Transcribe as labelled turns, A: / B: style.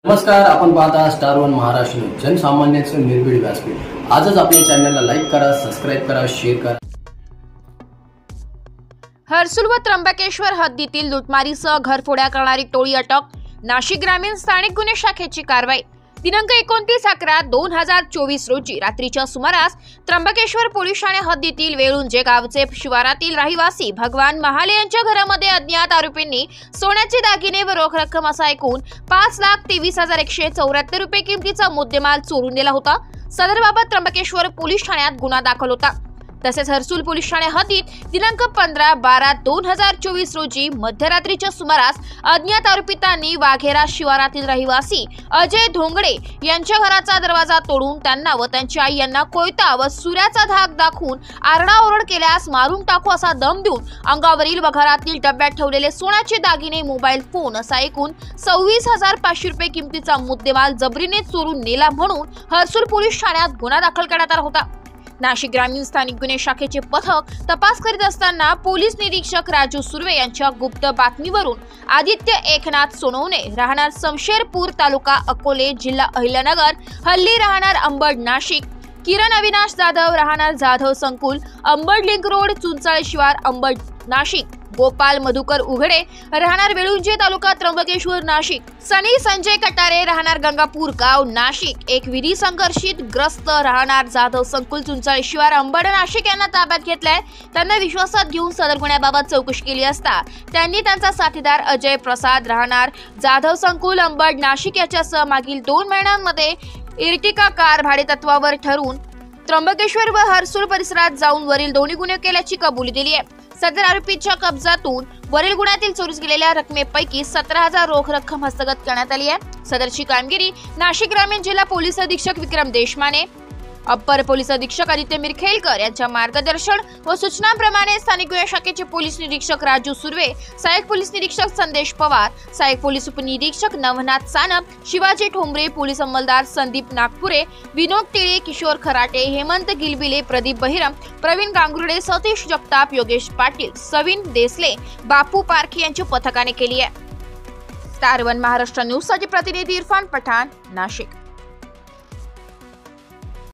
A: नमस्कार, आपण पाहता स्टार वन महाराष्ट्र न्यूज, जनसामान्यांचं निर्भीड व्यासपीठ। आजच आपल्या चॅनलला लाईक करा, सबस्क्राइब करा, शेअर करा।
B: हर्सुल व त्र्यंबकेश्वर हद्दीतील लुटमारीसह घरफोड्या करणारी टोळी अटक। नाशिक ग्रामीण स्थानिक गुन्हे शाखेची कारवाई। दिनांक 29/11/2024 रोजी रात्रीच्या सुमारास त्र्यंबकेश्वर पोलीस ठाणे हद्दीतील वेळुंजे गावचे शिवारातील रहिवासी भगवान महाले यांच्या घरामध्ये अज्ञात आरोपींनी सोन्याचे दागिने व रोख रक्कम असा एकूण 5,23,174 रुपये किमतीचा मुद्देमाल चोरून नेला होता। सदरबाबत त्र्यंबकेश्वर पोलीस ठाण्यात गुन्हा दाखल होता। तसेच हर्सुल पोलीस ठाणे हद्दीत दिनांक 15/12/2024 रोजी मध्यरात्रीच्या सुमारास अज्ञात आरोपितांनी वाघेरा शिवारातील रहिवासी अजय धोंगडे यांच्या घराचा दरवाजा तोडून त्यांना व त्यांची आई यांना कोयता व सुऱ्याचा धाक दाखवून आरडाओरड केल्यास मारून टाकू असा दम देऊन अंगावरील व घरातील डब्यात ठेवलेले सोन्याचे दागिने, मोबाईल फोन असा एकूण 26,500 रुपये किमतीचा मुद्देमाल जबरीने चोरून नेला म्हणून हर्सुल पोलीस ठाण्यात गुन्हा दाखल करण्यात आला होता। नाशिक ग्रामीण स्थानिक गुन्हे शाखेचे पथक तपास करीत असताना पोलीस निरीक्षक राजू सुर्वे यांच्या गुप्त बातमीवरून आदित्य एकनाथ सोनवणे राहणार शमशेरपूर तालुका अकोले जिल्हा अहिल्यानगर हल्ली राहणार अंबड नाशिक, किरण अविनाश जाधव राहणार जाधव संकुल अंबड लिंक रोड चुंचाळ शिवार अंबड नाशिक, गोपाल मधुकर उघडे राहणार वेळुंजे तालुका त्र्यंबकेश्वर नाशिक, सनी संजय कटारे राहणार गंगापूर गाव नाशिक, एक विधी संघर्षित ग्रस्त राहणार जाधव संकुल चुंचाळ शिवार अंबड नाशिक यांना ताब्यात घेतलाय। त्यांना विश्वासात घेऊन सदर गुन्ह्याबाबत चौकशी केली असता त्यांनी त्यांचा साथीदार अजय प्रसाद राहणार जाधव संकुल अंबड नाशिक याच्यासह मागील 2 महिन्यांमध्ये इर्टिका कार भाडेतत्वावर ठरवून त्र्यंबकेश्वर व हर्सुल परिसरात जाऊन वरील दोन्ही गुन्हे केल्याची कबुली दिली आहे। सदर आरोपीच्या कब्जातून वरील गुन्ह्यातील चोरीस गेलेल्या रकमेपैकी 17,000 रोख रक्कम हस्तगत करण्यात आली आहे। सदरची कामगिरी नाशिक ग्रामीण जिल्हा पोलीस अधीक्षक विक्रम देशमाने, अप्पर पोलीस अधीक्षक आदित्य मिरखेलकर यांच्या मार्गदर्शन व सूचनांप्रमाणे स्थानिक गुन्हे शाखेचे पोलीस निरीक्षक राजू सुर्वे, सहाय्यक पोलीस निरीक्षक संदेश पवार, सहाय्यक पोलीस उपनिरीक्षक नवनाथ सानप, शिवाजी ठोंबरे, पोलीस अंमलदार संदीप नागपुरे, विनोद टिळे, किशोर खराटे, हेमंत गिलबिले, प्रदीप बहिरम, प्रवीण गांगुर्डे, सतीश जगताप, योगेश पाटील, सविन देसले, बापू पारखे यांच्या पथकाने केली आहे। स्टार वन महाराष्ट्र न्यूज साठी प्रतिनिधी इरफान पठाण, नाशिक।